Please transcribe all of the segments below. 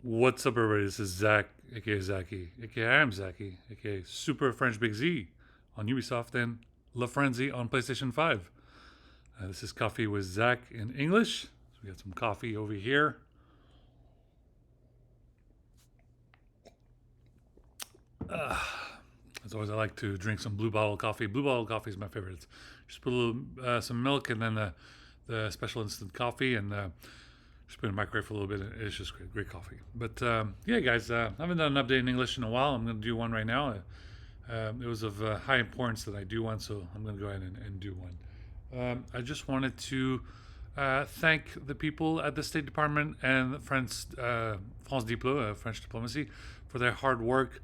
What's up, everybody? This is Zack, aka Zacky, aka I am Zacky, aka Super French Big Z on Ubisoft and La Frenzy on PlayStation 5. This is Coffee with Zack in English. So we got some coffee over here. As always, I like to drink some Blue Bottle coffee. Blue Bottle coffee is my favorite. Just put a little, some milk and then the special instant coffee and just put it in the microwave for a little bit. It's just great, great coffee. But yeah, guys, I haven't done an update in English in a while. I'm going to do one right now. It was of high importance that I do one, so I'm going to go ahead and do one. I just wanted to thank the people at the State Department and France Diplo, French diplomacy, for their hard work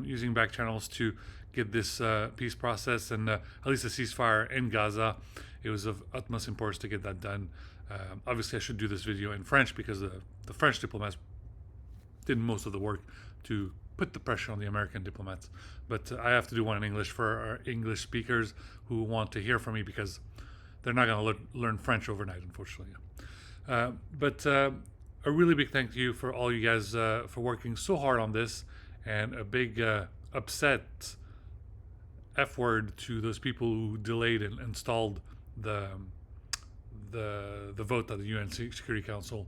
using back channels to get this peace process and at least a ceasefire in Gaza. It was of utmost importance to get that done. Obviously, I should do this video in French because the French diplomats did most of the work to put the pressure on the American diplomats. But I have to do one in English for our English speakers who want to hear from me because they're not going to learn French overnight, unfortunately. But a really big thank you for all you guys for working so hard on this, and a big upset F word to those people who delayed and installed the the vote at the UN Security Council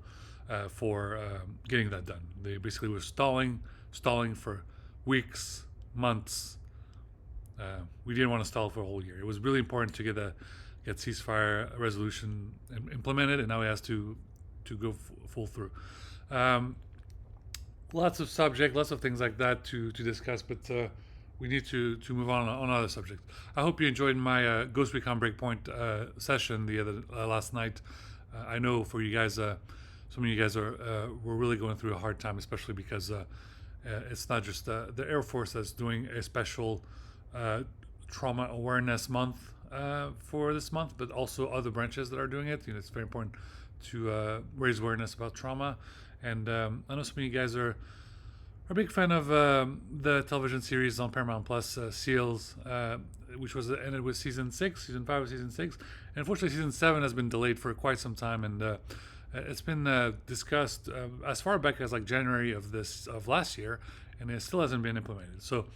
for getting that done. They basically were stalling for weeks, months. We didn't want to stall for a whole year. It was really important to get ceasefire resolution implemented, and now it has to go full through. Lots of subject, lots of things like that to discuss, but we need to move on other subjects. I hope you enjoyed my Ghost Recon Breakpoint session the other last night. I know for you guys, some of you guys were really going through a hard time, especially because it's not just the Air Force that's doing a special trauma awareness month for this month, but also other branches that are doing it. It's very important to raise awareness about trauma. And I know some of you guys are a big fan of the television series on Paramount Plus, Seals, which was ended with season 5 of season 6. And unfortunately, season 7 has been delayed for quite some time, and it's been discussed as far back as like January of last year, and it still hasn't been implemented. So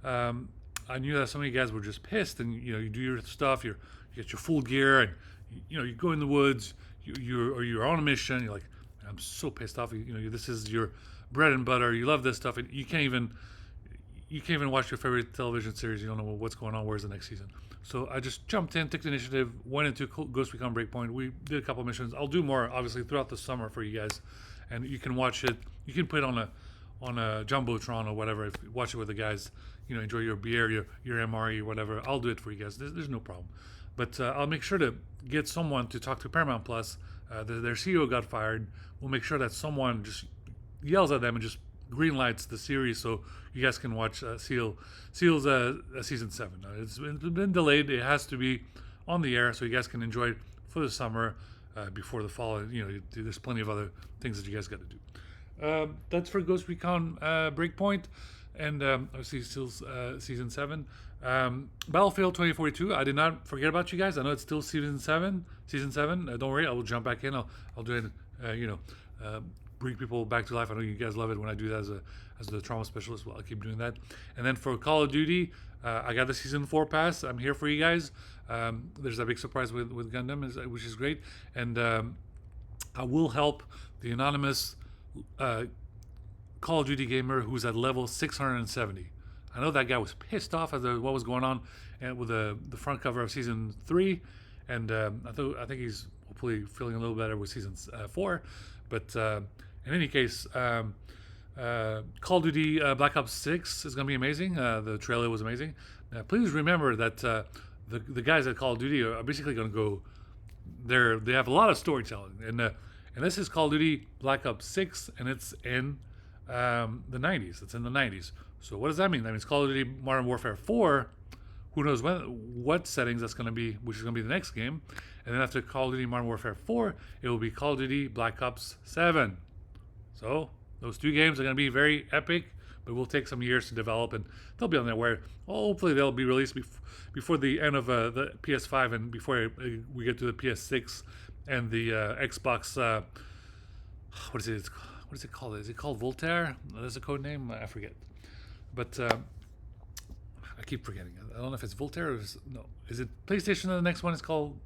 I knew that some of you guys were just pissed, and you do your stuff, you get your full gear, and you go in the woods, you're on a mission, you're like, I'm so pissed off. This is your bread and butter. You love this stuff, and you can't even watch your favorite television series. You don't know what's going on. Where's the next season? So I just jumped in, took the initiative, went into Ghost Recon Breakpoint. We did a couple missions. I'll do more, obviously, throughout the summer for you guys, and you can watch it. You can put it on a jumbotron or whatever. If you watch it with the guys, enjoy your beer, your MRE, whatever. I'll do it for you guys. There's no problem. But I'll make sure to get someone to talk to Paramount Plus. Their CEO got fired. We'll make sure that someone just yells at them and just green lights the series so you guys can watch Seals season 7. It's been delayed. It has to be on the air so you guys can enjoy it for the summer before the fall. There's plenty of other things that you guys got to do. That's for Ghost Recon Breakpoint, and obviously Seals season 7. Battlefield 2042. I did not forget about you guys. I know it's still season 7. Don't worry, I will jump back in. I'll do it. Bring people back to life. I know you guys love it when I do that as the trauma specialist. Well, I'll keep doing that. And then for Call of Duty, I got the season 4 pass. I'm here for you guys. There's a big surprise with Gundam, which is great. And I will help the anonymous Call of Duty gamer who's at level 670. I know that guy was pissed off at what was going on and with the front cover of season 3, and I think he's hopefully feeling a little better with season 4. But in any case, Call of Duty Black Ops 6 is going to be amazing. The trailer was amazing. Please remember that the guys at Call of Duty are basically going to go. They have a lot of storytelling, and this is Call of Duty Black Ops 6, and it's in the 90s. It's in the 90s. So what does that mean? That means Call of Duty Modern Warfare 4. Who knows what settings that's going to be, which is going to be the next game. And then after Call of Duty Modern Warfare 4, it will be Call of Duty Black Ops 7. So those two games are going to be very epic, but will take some years to develop, and they'll be on there where hopefully they'll be released before the end of the PS5 and before we get to the PS6 and the Xbox. What is it? what is it called? Is it called Voltaire? There's a code name. I forget. But I keep forgetting. I don't know if it's Voltaire or no. Is it PlayStation? The next one is called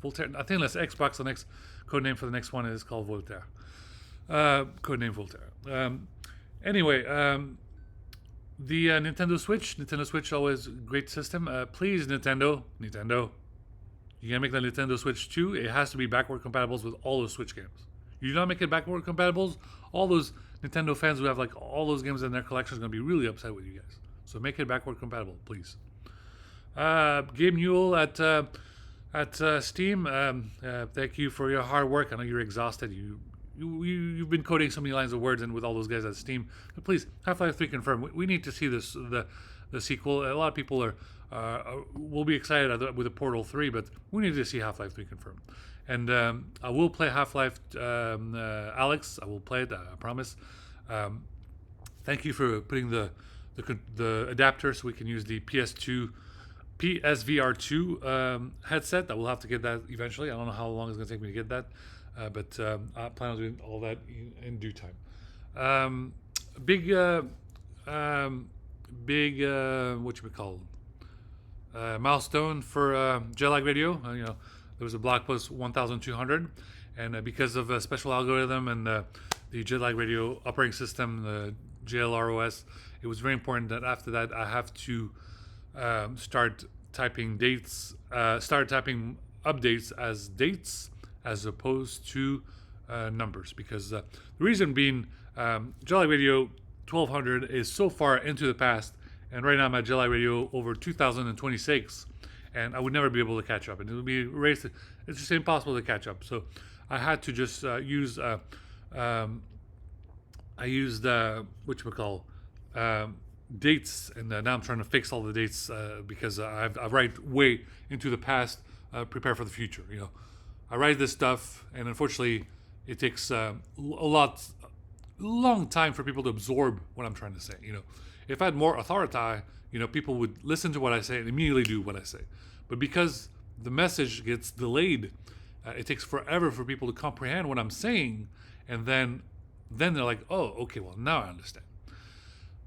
Voltaire. I think that's Xbox. The next code name for the next one is called Voltaire. Code name Voltaire. Anyway, the Nintendo Switch. Nintendo Switch always great system. Please, Nintendo, you gotta make the Nintendo Switch 2. It has to be backward compatible with all those Switch games. You do not make it backward compatible, all those Nintendo fans who have like all those games in their collection is gonna be really upset with you guys. So make it backward compatible, please. Gabe Newell at Steam. Thank you for your hard work. I know you're exhausted. You've been coding so many lines of words and with all those guys at Steam. But please, Half-Life 3 confirmed. We need to see this the sequel. A lot of people will be excited with the Portal 3, but we need to see Half-Life 3 confirmed. And I will play Half-Life, Alex. I will play it. I promise. Thank you for putting the adapter so we can use the PSVR2 headset. I will have to get that eventually. I don't know how long it's going to take me to get that, but I plan on doing all that in due time. Big milestone for Jet Radio. There was a blog post 1,200, and because of a special algorithm and the Jet Radio operating system, the JLROS, it was very important that after that I have to start typing updates as dates as opposed to numbers, because the reason being, Jelly Radio 1200 is so far into the past, and right now I'm at Jelly Radio over 2026, and I would never be able to catch up, and it would be erased. It's just impossible to catch up. So I had to just use dates, and now I'm trying to fix all the dates because I write way into the past, prepare for the future. I write this stuff, and unfortunately, it takes a long time for people to absorb what I'm trying to say. If I had more authority, people would listen to what I say and immediately do what I say. But because the message gets delayed, it takes forever for people to comprehend what I'm saying, and then they're like, "Oh, okay, well now I understand."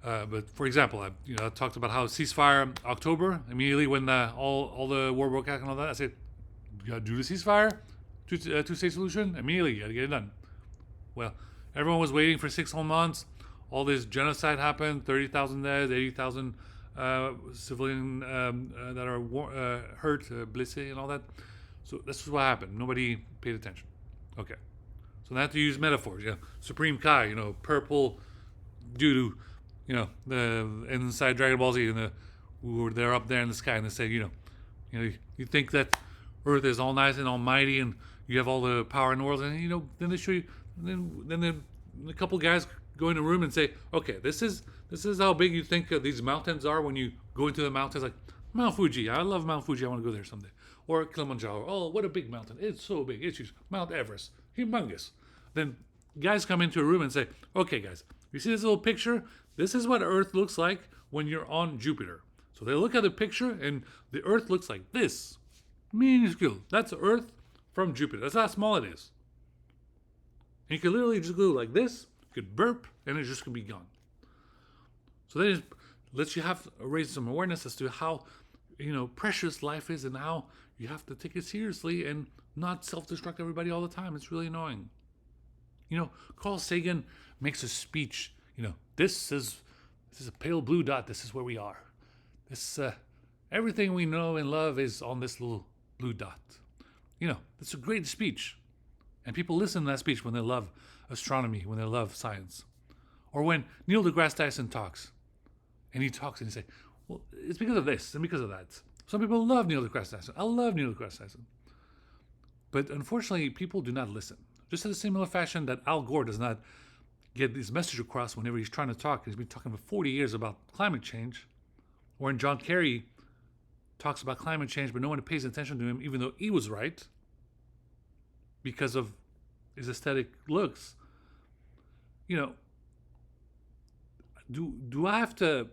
But for example, I talked about how ceasefire October, immediately when all the war broke out and all that, I said, "You gotta do the ceasefire, two-state solution immediately. You gotta get it done." Well, everyone was waiting for 6 whole months. All this genocide happened, 30,000 dead, 80,000 civilian that are hurt, blessés, and all that. So this is what happened. Nobody paid attention. Okay. So now I have to use metaphors. Supreme Kai, purple doo-doo, the inside Dragon Ball Z, and they're up there in the sky, and they say, you think that Earth is all nice and almighty, and you have all the power in the world, and then they show you, then a couple guys go in a room and say, okay, this is how big you think these mountains are when you go into the mountains, like Mount Fuji. I love Mount Fuji. I want to go there someday. Or Kilimanjaro. Oh, what a big mountain! It's so big. It's huge. Mount Everest, humongous. Then guys come into a room and say, okay, guys, you see this little picture? This is what Earth looks like when you're on Jupiter. So they look at the picture, and the Earth looks like this. Minuscule. That's Earth from Jupiter. That's how small it is. And you can literally just go like this. You could burp, and it's just going to be gone. So that just lets you raise some awareness as to how, precious life is, and how you have to take it seriously and not self-destruct everybody all the time. It's really annoying. Carl Sagan makes a speech. This is a pale blue dot. This is where we are. Everything we know and love is on this little blue dot. It's a great speech. And people listen to that speech when they love astronomy, when they love science. Or when Neil deGrasse Tyson talks. And he talks and he says, well, it's because of this and because of that. Some people love Neil deGrasse Tyson. I love Neil deGrasse Tyson. But unfortunately, people do not listen. Just in a similar fashion that Al Gore does not get his message across whenever he's trying to talk. He's been talking for 40 years about climate change. Or when John Kerry talks about climate change, but no one pays attention to him, even though he was right, because of his aesthetic looks. Do I have to...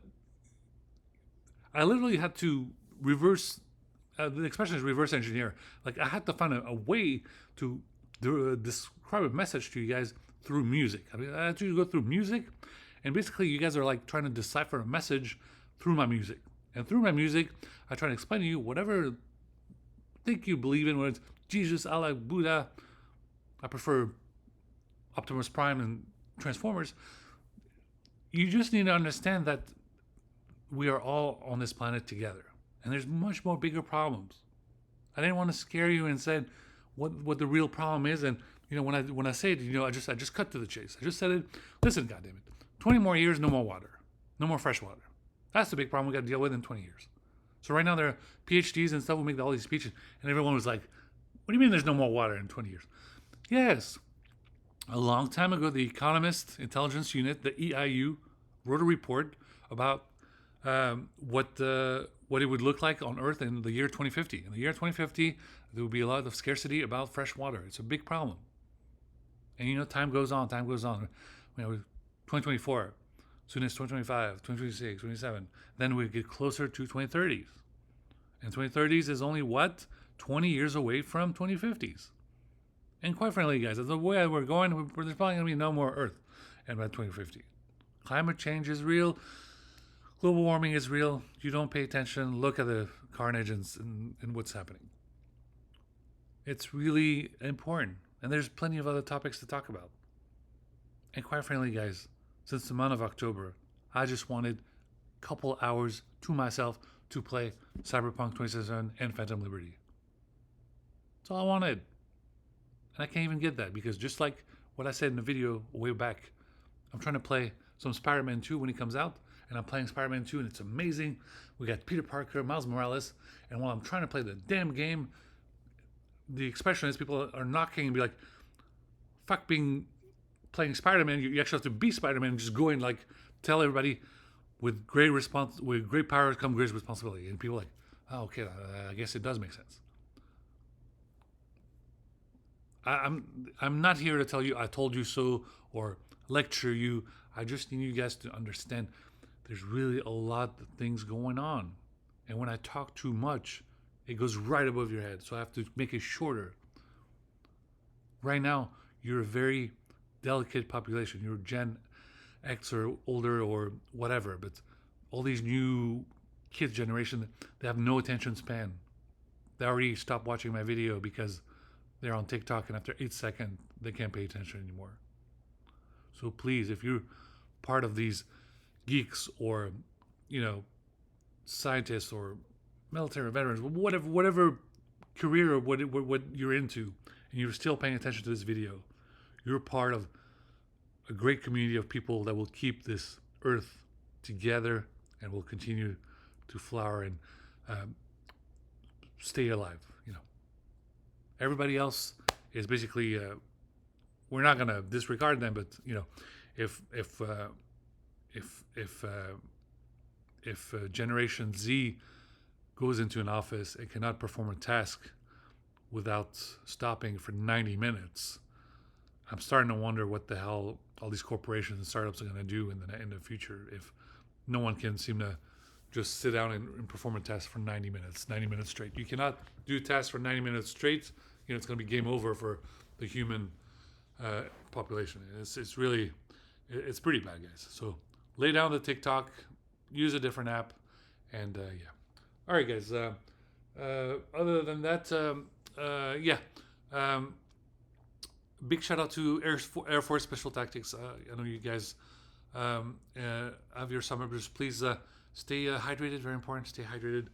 I literally had to reverse... the expression is reverse engineer. Like, I had to find a way to describe a message to you guys through music. I teach you to go through music, and basically you guys are like trying to decipher a message through my music. And through my music, I try to explain to you whatever think you believe in, whether it's Jesus, Allah, Buddha. I prefer Optimus Prime and Transformers. You just need to understand that we are all on this planet together, and there's much more bigger problems. I didn't want to scare you and said what the real problem is. And when I say it, I just cut to the chase. I just said it. Listen, goddammit, 20 more years, no more water, no more fresh water. That's the big problem we got to deal with in 20 years. So right now there are PhDs and stuff who make all these speeches, and everyone was like, "What do you mean there's no more water in 20 years?" Yes, a long time ago, the Economist Intelligence Unit, the EIU, wrote a report about what it would look like on Earth in the year 2050. In the year 2050, there will be a lot of scarcity about fresh water. It's a big problem. And time goes on. 2024, soon as 2025, 2026, 2027. Then we get closer to 2030s. And 2030s is only 20 years away from 2050s. And quite frankly, guys, the way we're going, there's probably going to be no more Earth by 2050. Climate change is real. Global warming is real. You don't pay attention. Look at the carnage and what's happening. It's really important. And there's plenty of other topics to talk about. And quite frankly, guys, since the month of October, I just wanted a couple hours to myself to play Cyberpunk 2077 and Phantom Liberty. That's all I wanted. And I can't even get that because just like what I said in the video way back, I'm trying to play some Spider-Man 2 when he comes out, and I'm playing Spider-Man 2 and it's amazing. We got Peter Parker, Miles Morales, and while I'm trying to play the damn game, the expression is people are knocking and be like, fuck playing Spider-Man, you actually have to be Spider-Man and just go and like tell everybody with great power comes great responsibility. And people are like, oh, okay, I guess it does make sense. I'm not here to tell you I told you so or lecture you. I just need you guys to understand there's really a lot of things going on. And when I talk too much, it goes right above your head. So I have to make it shorter. Right now, you're a very delicate population. You're Gen X or older or whatever. But all these new kids generation, they have no attention span. They already stopped watching my video because they're on TikTok, and after 8 seconds, they can't pay attention anymore. So please, if you're part of these geeks or, scientists or military veterans, whatever career or what you're into, and you're still paying attention to this video, you're part of a great community of people that will keep this earth together and will continue to flower and stay alive. Everybody else is basically we're not gonna disregard them, but if Generation Z goes into an office and cannot perform a task without stopping for 90 minutes, I'm starting to wonder what the hell all these corporations and startups are going to do in the future if no one can seem to just sit down and perform a task for 90 minutes straight. You cannot do tasks for 90 minutes straight. It's going to be game over for the human population. It's pretty bad, guys. So lay down the TikTok, use a different app, and yeah. All right, guys. Other than that, yeah. Big shout out to Air Force Special Tactics. I know you guys have your summer, but just please stay hydrated. Very important. Stay hydrated.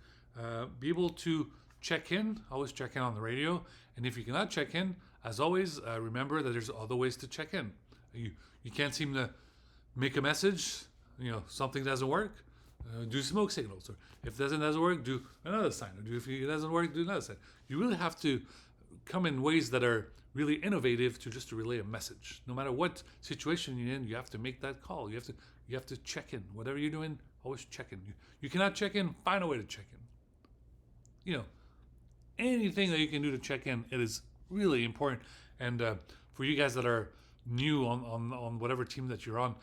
Be able to check in. Always check in on the radio. And if you cannot check in, as always, remember that there's other ways to check in. You can't seem to make a message. Something doesn't work. Do smoke signals. Or if it doesn't work, do another sign. Or if it doesn't work, do another sign. You really have to come in ways that are really innovative to relay a message. No matter what situation you're in, you have to make that call. You have to check in. Whatever you're doing, always check in. You cannot check in, find a way to check in. Anything that you can do to check in, it is really important. And for you guys that are new on whatever team that you're on,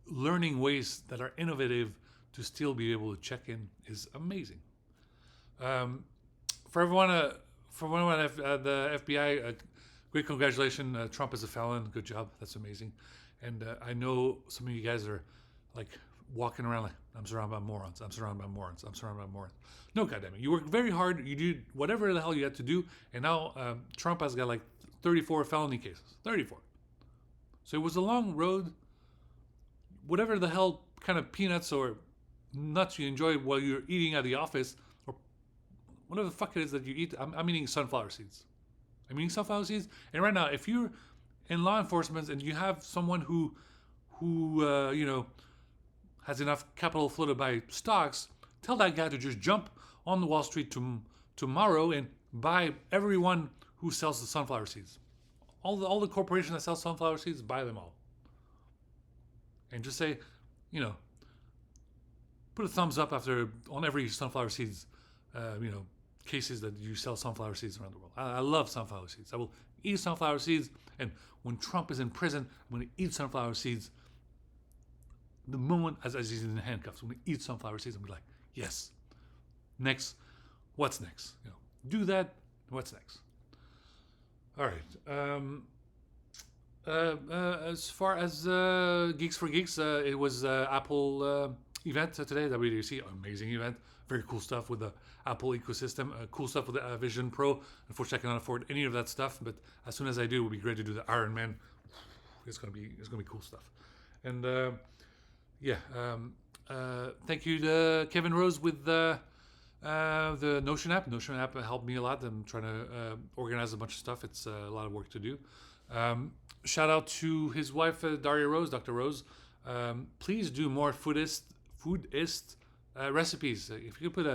learning ways that are innovative to still be able to check in is amazing. For everyone at the FBI, great congratulations. Trump is a felon. Good job. That's amazing. And I know some of you guys are like walking around like, I'm surrounded by morons. I'm surrounded by morons. I'm surrounded by morons. No, goddammit. You worked very hard. You did whatever the hell you had to do. And now Trump has got like 34 felony cases. 34. So it was a long road. Whatever the hell kind of peanuts or nuts you enjoy while you're eating at the office, or whatever the fuck it is that you eat, I'm eating sunflower seeds. I'm eating sunflower seeds. And right now, if you're in law enforcement and you have someone who has enough capital floated by stocks, tell that guy to just jump on the Wall Street tomorrow and buy everyone who sells the sunflower seeds. All the corporations that sell sunflower seeds, buy them all. And just say, put a thumbs up on every sunflower seeds, cases that you sell sunflower seeds around the world. I love sunflower seeds. I will eat sunflower seeds, and when Trump is in prison, I'm going to eat sunflower seeds. The moment as he's in handcuffs, I'm going to eat sunflower seeds and be like, yes. Next, what's next? Do that. What's next? All right. As far as Geeks for Geeks, it was Apple event today. WWDC, amazing event. Very cool stuff with the Apple ecosystem. Cool stuff with the Vision Pro. Unfortunately, I cannot afford any of that stuff, but as soon as I do, it would be great to do the Iron Man. It's gonna be cool stuff. And thank you to Kevin Rose with the Notion app. Notion app helped me a lot. I'm trying to organize a bunch of stuff. It's a lot of work to do. Shout out to his wife, Daria Rose, Dr. Rose. Please do more foodist recipes. If you could put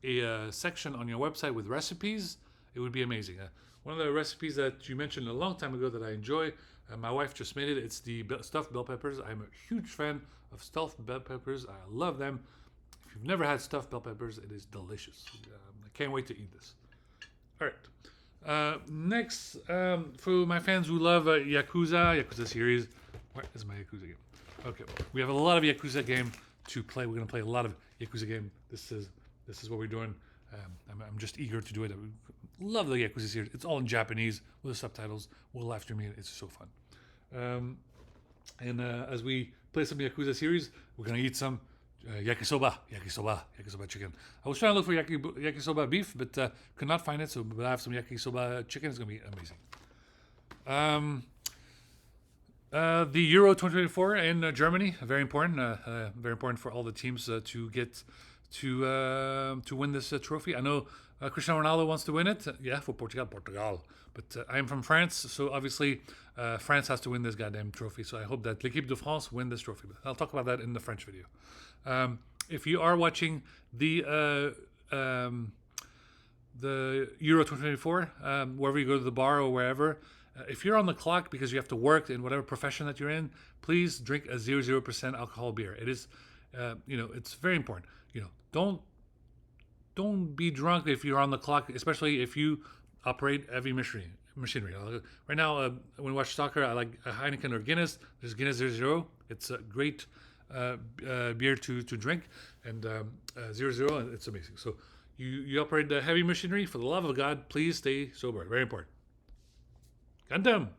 a section on your website with recipes, it would be amazing. One of the recipes that you mentioned a long time ago that I enjoy, my wife just made it. It's the stuffed bell peppers. I'm a huge fan of stuffed bell peppers. I love them. If you've never had stuffed bell peppers, it is delicious. I can't wait to eat this. All right. Next, for my fans who love Yakuza series. Where is my Yakuza game? Okay, we have a lot of Yakuza game to play. We're going to play a lot of Yakuza game. This is what we're doing. I'm just eager to do it. I love the Yakuza series. It's all in Japanese with the subtitles. We'll live stream it. It's so fun. And as we play some Yakuza series, we're going to eat some yakisoba chicken. I was trying to look for yakisoba beef, but could not find it. So, but I have some yakisoba chicken. It's going to be amazing. The Euro 2024 in Germany, very important for all the teams to get to win this trophy. I know Cristiano Ronaldo wants to win it. Yeah, for Portugal. But I'm from France, so obviously France has to win this goddamn trophy. So I hope that l'Équipe de France win this trophy. But I'll talk about that in the French video. If you are watching the Euro 2024, wherever you go to the bar or wherever, if you're on the clock because you have to work in whatever profession that you're in, please drink a 0% alcohol beer. It is, it's very important. Don't be drunk if you're on the clock, especially if you operate heavy machinery. Right now, when we watch soccer, I like a Heineken or Guinness. There's Guinness 0.0. It's a great beer to drink, and 0.0, it's amazing. So you operate the heavy machinery. For the love of God, please stay sober. Very important. Gundam.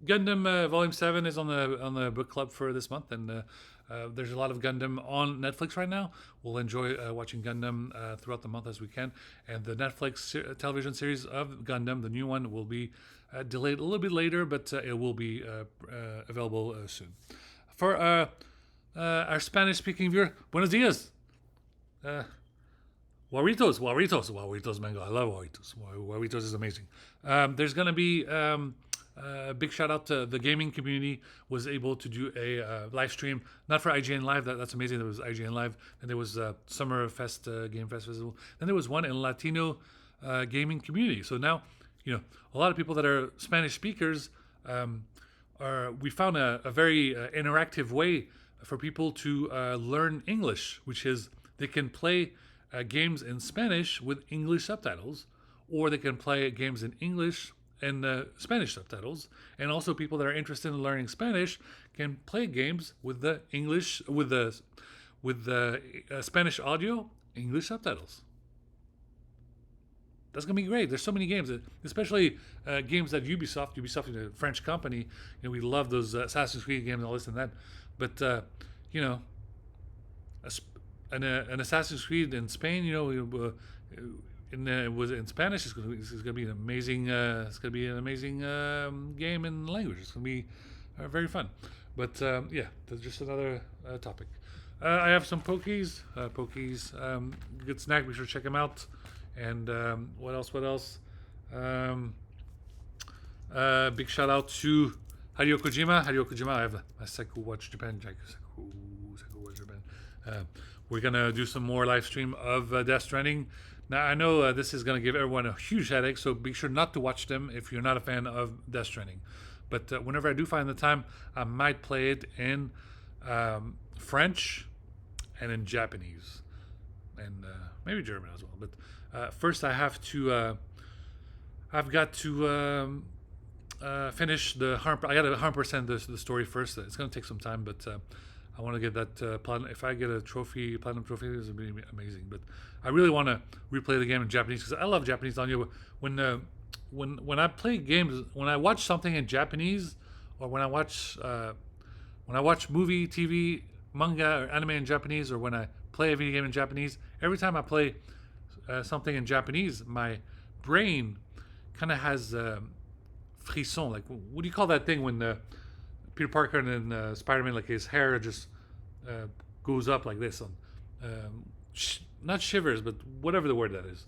Gundam Volume 7 is on the book club for this month, and there's a lot of Gundam on Netflix right now. We'll enjoy watching Gundam throughout the month as we can. And the Netflix television series of Gundam, the new one, will be delayed a little bit later, but it will be available soon. For our Spanish-speaking viewer, buenos dias. Warritos mango. I love Warritos. Warritos is amazing. There's going to be a big shout out to the gaming community was able to do a live stream, not for IGN Live. That's amazing. There was IGN Live, and there was Summer Fest Game Festival. Then there was one in Latino gaming community. So now, a lot of people that are Spanish speakers we found a very interactive way for people to learn English, which is they can play games in Spanish with English subtitles, or they can play games in English and Spanish subtitles. And also people that are interested in learning Spanish can play games with the English, with the Spanish audio, English subtitles. That's gonna be great. There's so many games, especially games that Ubisoft is a French company. We love those Assassin's Creed games and all this and that. But you know, an Assassin's Creed in Spain, in Spanish, it's gonna be an amazing game in language. It's gonna be very fun. But yeah, that's just another topic. I have some pokies. Good snack. Be sure to check them out. And what else? Big shout out to Hideo Kojima. I have my Seku Watch Japan. Seku Watch Japan. We're gonna do some more live stream of Death Stranding. Now I know this is gonna give everyone a huge headache, so be sure not to watch them if you're not a fan of Death Stranding. But whenever I do find the time, I might play it in French and in Japanese, and maybe German as well. But first, I've got to finish the 100%. I got to 100% the story first. It's going to take some time, but I want to get that platinum. If I get a platinum trophy, it's going to be amazing. But I really want to replay the game in Japanese because I love Japanese audio. When I play games, when I watch something in Japanese, or when I watch movie, TV, manga, or anime in Japanese, or when I play a video game in Japanese, every time I play something in Japanese, my brain kind of has frisson. Like, what do you call that thing when Peter Parker and then Spider-Man, like his hair just goes up like this? Not shivers, but whatever the word that is.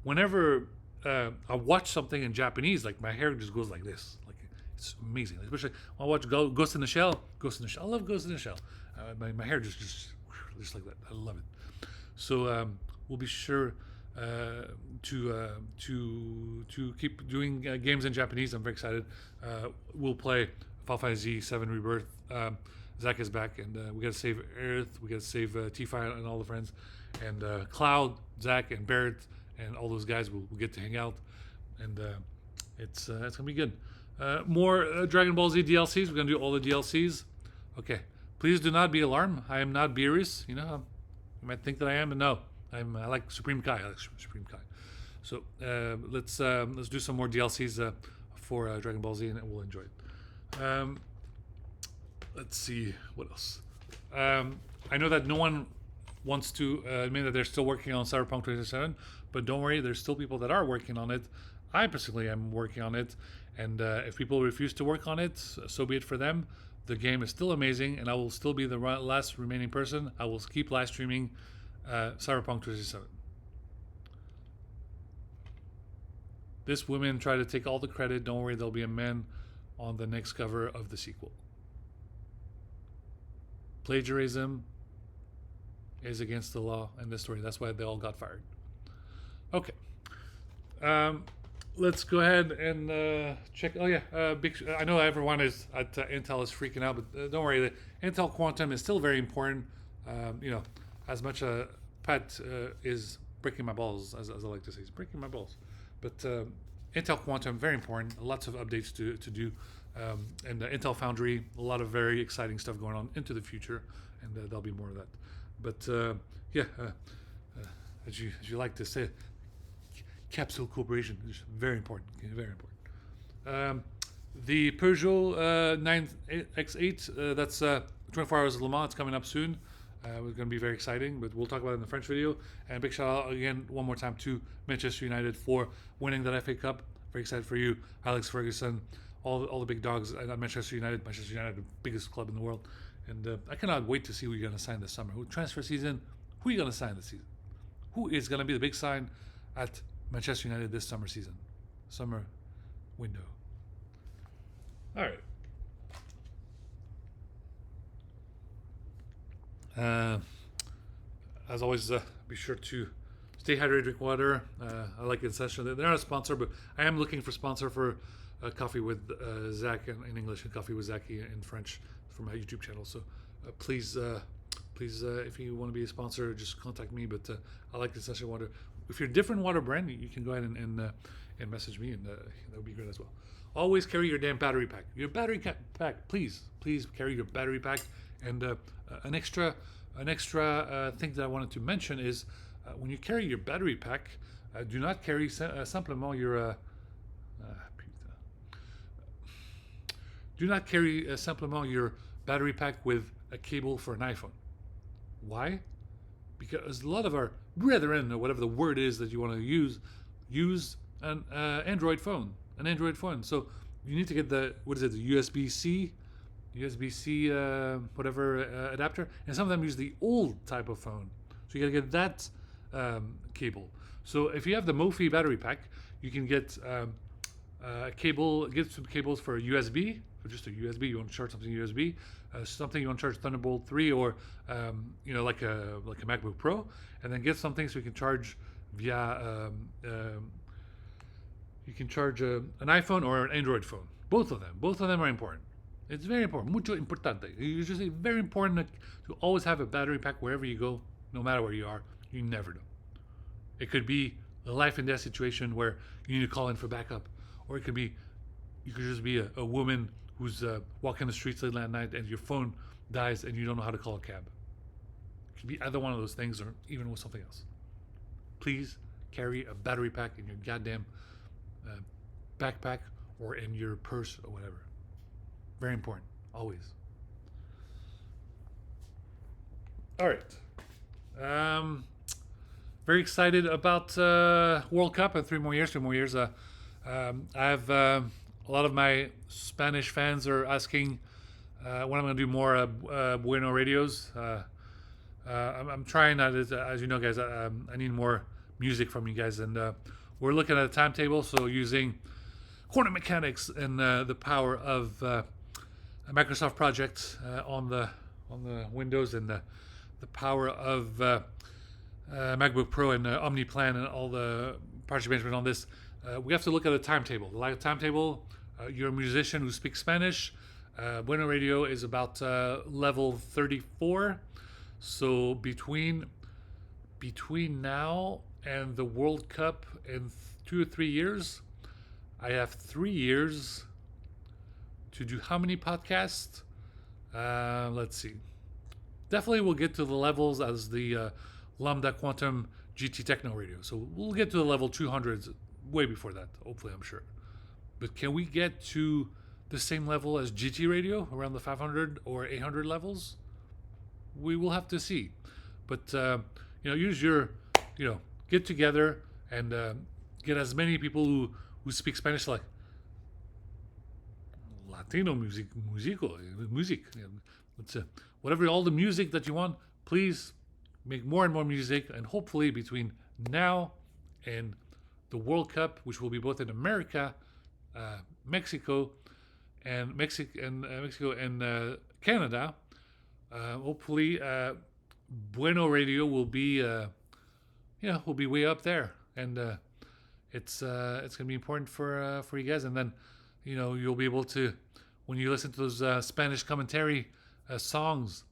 Whenever I watch something in Japanese, like my hair just goes like this. Like, it's amazing. Especially when I watch Ghost in the Shell. I love Ghost in the Shell. My hair just like that. I love it. So we'll be sure to keep doing games in Japanese. I'm very excited. We'll play Final Fantasy VII Rebirth. Zack is back, and we got to save Earth. We got to save Tifa and all the friends, and Cloud, Zack, and Barrett, and all those guys will get to hang out, and it's gonna be good. More Dragon Ball Z DLCs. We're gonna do all the DLCs. Okay, please do not be alarmed. I am not Beerus. You might think that I am, but no, I like Supreme Kai. So let's do some more DLCs for Dragon Ball Z, and we'll enjoy it. Let's see what else. I know that no one wants to admit that they're still working on Cyberpunk 2077, but don't worry, there's still people that are working on it. I personally am working on it, and if people refuse to work on it, so be it for them. The game is still amazing, and I will still be the last remaining person. I will keep live streaming Cyberpunk 2077. This woman tried to take all the credit. Don't worry, there'll be a man on the next cover of the sequel. Plagiarism is against the law in this story. That's why they all got fired. Okay. Let's go ahead and check. Oh yeah, I know everyone is at Intel is freaking out, but don't worry. The Intel Quantum is still very important. As much Pat is breaking my balls, as I like to say, he's breaking my balls. But Intel Quantum, very important. Lots of updates to do. And Intel Foundry, a lot of very exciting stuff going on into the future, and there'll be more of that. But as you like to say, Capsule Corporation is very important. The Peugeot 9X8, that's 24 Hours of Le Mans. It's coming up soon. It's going to be very exciting, but we'll talk about it in the French video. And big shout out again, one more time, to Manchester United for winning that FA Cup. Very excited for you, Alex Ferguson, all the big dogs at Manchester United. Manchester United, the biggest club in the world. And I cannot wait to see who you're going to sign this summer. Transfer season, who are you going to sign this season? Who is going to be the big sign at Manchester United this summer window? All right. As always, be sure to stay hydrated, drink water. I like it session. They're not a sponsor, but I am looking for sponsor for Coffee with Zack in English and Coffee with Zack in French for my YouTube channel. So please, if you want to be a sponsor, just contact me. But I like the session water. If you're a different water brand, you can go ahead and message me, and that would be great as well. Always carry your damn battery pack. Your battery pack, please carry your battery pack. And an extra thing that I wanted to mention is when you carry your battery pack, Do not carry simplement your putain. Do not carry simplement your battery pack with a cable for an iPhone. Why? Because a lot of our brethren, or whatever the word is that you want to use an Android phone. An Android phone. So you need to get the USB-C whatever adapter, and some of them use the old type of phone. So you got to get that cable. So if you have the Mophie battery pack, you can get a cable, get some cables for a USB, for just a USB. You want to charge something USB, something you want to charge Thunderbolt 3, or like a MacBook Pro, and then get something so you can charge via you can charge an iPhone or an Android phone. Both of them are important. It's very important. Mucho importante. It's just very important to always have a battery pack wherever you go, no matter where you are. You never know. It could be a life and death situation where you need to call in for backup, or you could just be a woman who's walking the streets late at night and your phone dies and you don't know how to call a cab. It could be either one of those things, or even with something else. Please carry a battery pack in your goddamn backpack or in your purse or whatever. Very important, always. All right. Very excited about World Cup in 3 more years. I have a lot of my Spanish fans are asking when I'm going to do more Bueno radios. I'm trying, as you know, guys, I need more music from you guys, and we're looking at a timetable, so using quantum mechanics and the power of a Microsoft project on the Windows, and the power of MacBook Pro and OmniPlan and all the project management on this. We have to look at a timetable. Like a timetable, you're a musician who speaks Spanish. Bueno Radio is about level 34. So between now and the World Cup in 2 or 3 years, I have 3 years to do how many podcasts? Let's see. Definitely we'll get to the levels as the Lambda Quantum GT Techno Radio. So we'll get to the level 200s way before that, hopefully, I'm sure. But can we get to the same level as GT Radio, around the 500 or 800 levels? We will have to see. But, use your, get together and get as many people who speak Spanish, like Latino music. It's, whatever, all the music that you want, please make more and more music, and hopefully between now and the World Cup, which will be both in America, Mexico and Canada, hopefully Bueno Radio will be way up there, and it's gonna be important for you guys. And then you'll be able to, when you listen to those Spanish commentary songs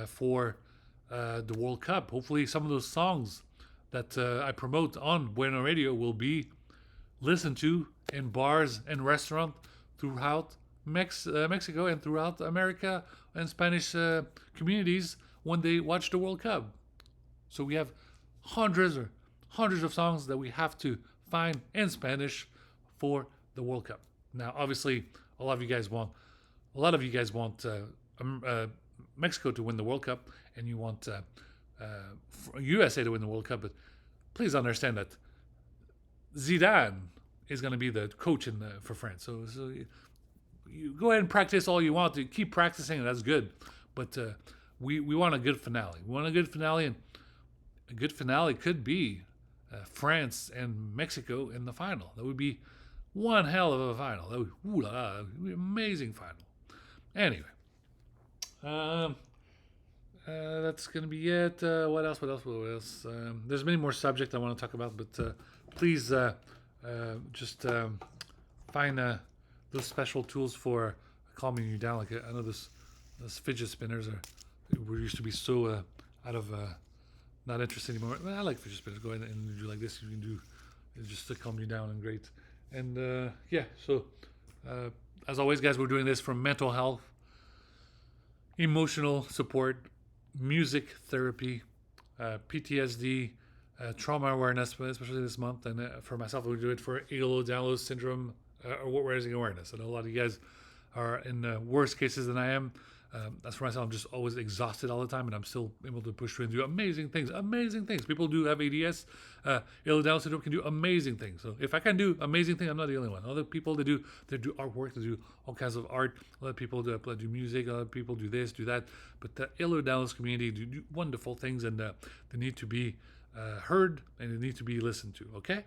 for the World Cup, hopefully some of those songs that I promote on Bueno Radio will be listened to in bars and restaurants throughout Mexico and throughout America and Spanish communities when they watch the World Cup. So we have hundreds of songs that we have to find in Spanish for the World Cup. Now, obviously, a lot of you guys want Mexico to win the World Cup, and you want USA to win the World Cup. But please understand that Zidane is going to be the coach for France. So you go ahead and practice all you want. To keep practicing, and that's good. But we want a good finale. We want a good finale, and a good finale could be France and Mexico in the final. That would be one hell of a final. That would be an amazing final. Anyway, that's going to be it. What else? There's many more subjects I want to talk about, but please just find those special tools for calming you down. Like I know those fidget spinners used to be so out of not interested anymore. I like fidget spinners. Go ahead and do like this. You can do it just to calm you down, and great. And so as always, guys, we're doing this for mental health, emotional support, music therapy, PTSD, trauma awareness, especially this month. And for myself, we do it for Halo download syndrome or rising awareness. I know a lot of you guys are in worse cases than I am. As for myself, I'm just always exhausted all the time, and I'm still able to push through and do amazing things. Amazing things. People do have ADS. Down syndrome can do amazing things. So if I can do amazing things, I'm not the only one. Other people they do artwork, they do all kinds of art. Other people do music. Other people do this, do that. But the Downloads community do wonderful things, and they need to be heard and they need to be listened to. Okay,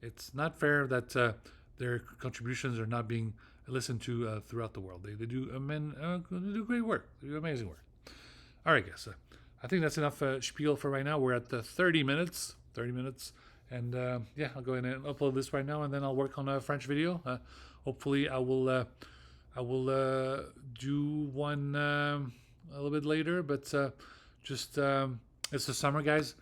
it's not fair that their contributions are not being listened to throughout the world. They do they do great work. They do amazing work. All right, guys. I think that's enough spiel for right now. We're at 30 minutes. 30 minutes. And yeah, I'll go ahead and upload this right now, and then I'll work on a French video. Hopefully, I will do one a little bit later. But just it's the summer, guys.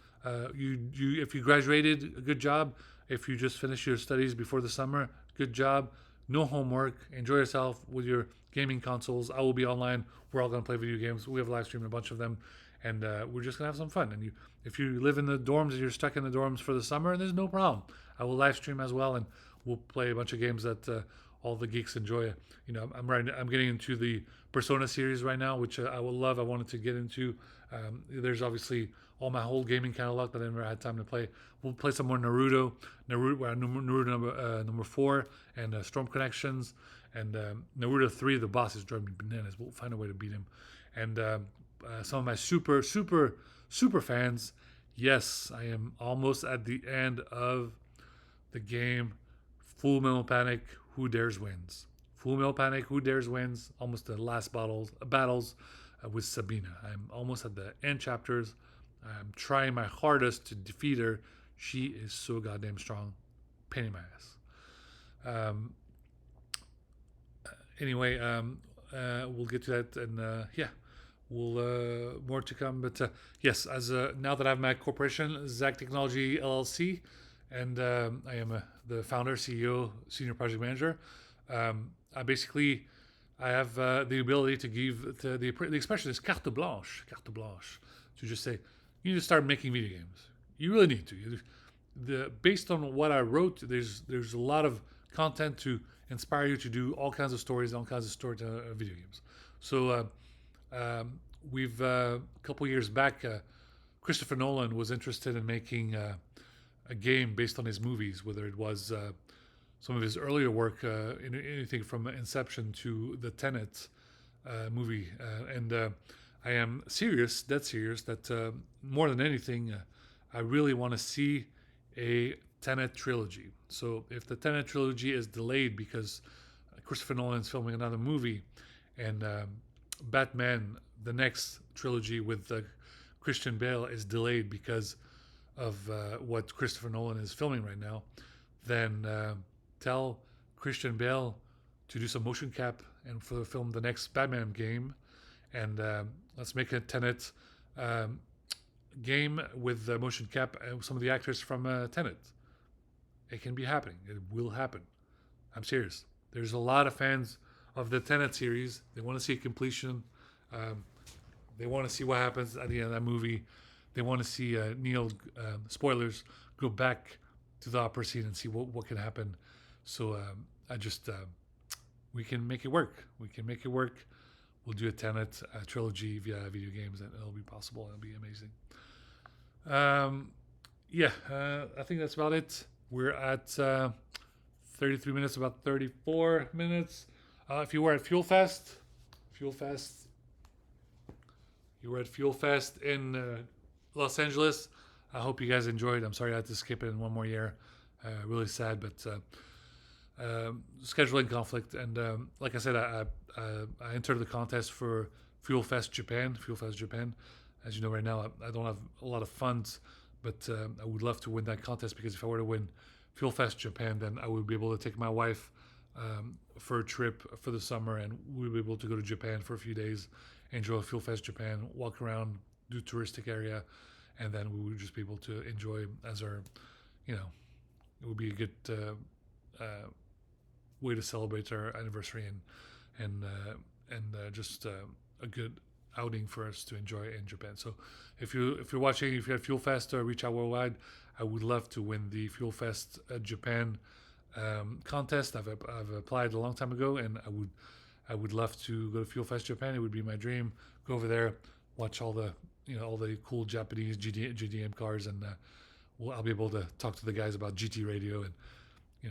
You if you graduated, a good job. If you just finished your studies before the summer, good job. No homework. Enjoy yourself with your gaming consoles. I will be online. We're all gonna play video games. We have live streamed a bunch of them, and we're just gonna have some fun. And if you live in the dorms and you're stuck in the dorms for the summer, there's no problem. I will live stream as well, and we'll play a bunch of games that all the geeks enjoy. I'm getting into the Persona series right now, which I will love. I wanted to get into. There's obviously all my whole gaming catalog that I never had time to play. We'll play some more Naruto number 4, and Storm Connections, and Naruto 3. The boss is driving me bananas. We'll find a way to beat him. And some of my super fans. Yes, I am almost at the end of the game. Full Metal Panic, Who Dares Wins. Full Metal Panic, Who Dares Wins. Almost the last battles with Sabina. I'm almost at the end chapters. I'm trying my hardest to defeat her. She is so goddamn strong. Pain in my ass. Anyway, we'll get to that, and yeah, we'll more to come. But yes, as now that I have my corporation, Zack Technology LLC, and I am the founder, CEO, senior project manager. I have the ability to give the expression is carte blanche, to just say you need to start making video games. You really need to. Based on what I wrote, there's a lot of content to inspire you to do all kinds of stories, all kinds of video games. So we've a couple years back, Christopher Nolan was interested in making a game based on his movies, whether it was some of his earlier work, anything from Inception to the Tenet movie. And I am dead serious, that more than anything, I really want to see a Tenet trilogy. So if the Tenet trilogy is delayed because Christopher Nolan is filming another movie, and Batman, the next trilogy with Christian Bale, is delayed because of what Christopher Nolan is filming right now, then tell Christian Bale to do some motion cap and for the film the next Batman game, and let's make a Tenet game with motion cap and some of the actors from Tenet. It can be happening. It will happen. I'm serious. There's a lot of fans of the Tenet series. They want to see completion. They want to see what happens at the end of that movie. They want to see Neil, spoilers, go back to the opera scene and see what can happen. So we can make it work. We can make it work. We'll do a Tenet trilogy via video games, and it'll be possible. It'll be amazing. I think that's about it. We're at 33 minutes, about 34 minutes. If you were at Fuel Fest, you were at Fuel Fest in Los Angeles. I hope you guys enjoyed. I'm sorry I had to skip it in one more year. Really sad, but scheduling conflict. And like I said, I entered the contest for Fuel Fest Japan. As you know, right now I don't have a lot of funds, but I would love to win that contest, because if I were to win Fuel Fest Japan, then I would be able to take my wife for a trip for the summer, and we'll be able to go to Japan for a few days, enjoy Fuel Fest Japan, walk around, do touristic area, and then we would just be able to enjoy as our, it would be a good way to celebrate our anniversary, and just a good outing for us to enjoy in Japan. So if you're watching, if you're at Fuel Fest or Reach Out Worldwide, I would love to win the Fuel Fest Japan contest. I've applied a long time ago, and I would love to go to Fuel Fest Japan. It would be my dream. Go over there, watch all the all the cool Japanese GDM cars, and I'll be able to talk to the guys about GT radio and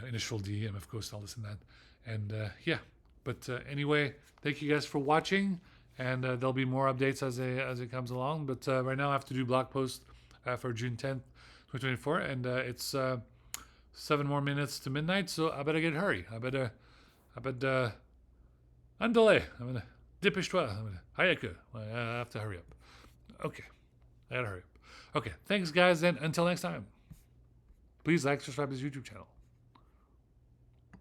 Initial D, and of course all this and that. And yeah, but anyway, thank you guys for watching, and there'll be more updates as it comes along. But right now I have to do blog post for June 10th, 2024, and it's 7 more minutes to midnight, so I better get hurry. I better andale. I'm gonna dépêche-toi. Hayaku. I have to hurry up. Okay, I gotta hurry up. Okay, thanks guys, and until next time, please like, subscribe to this YouTube channel.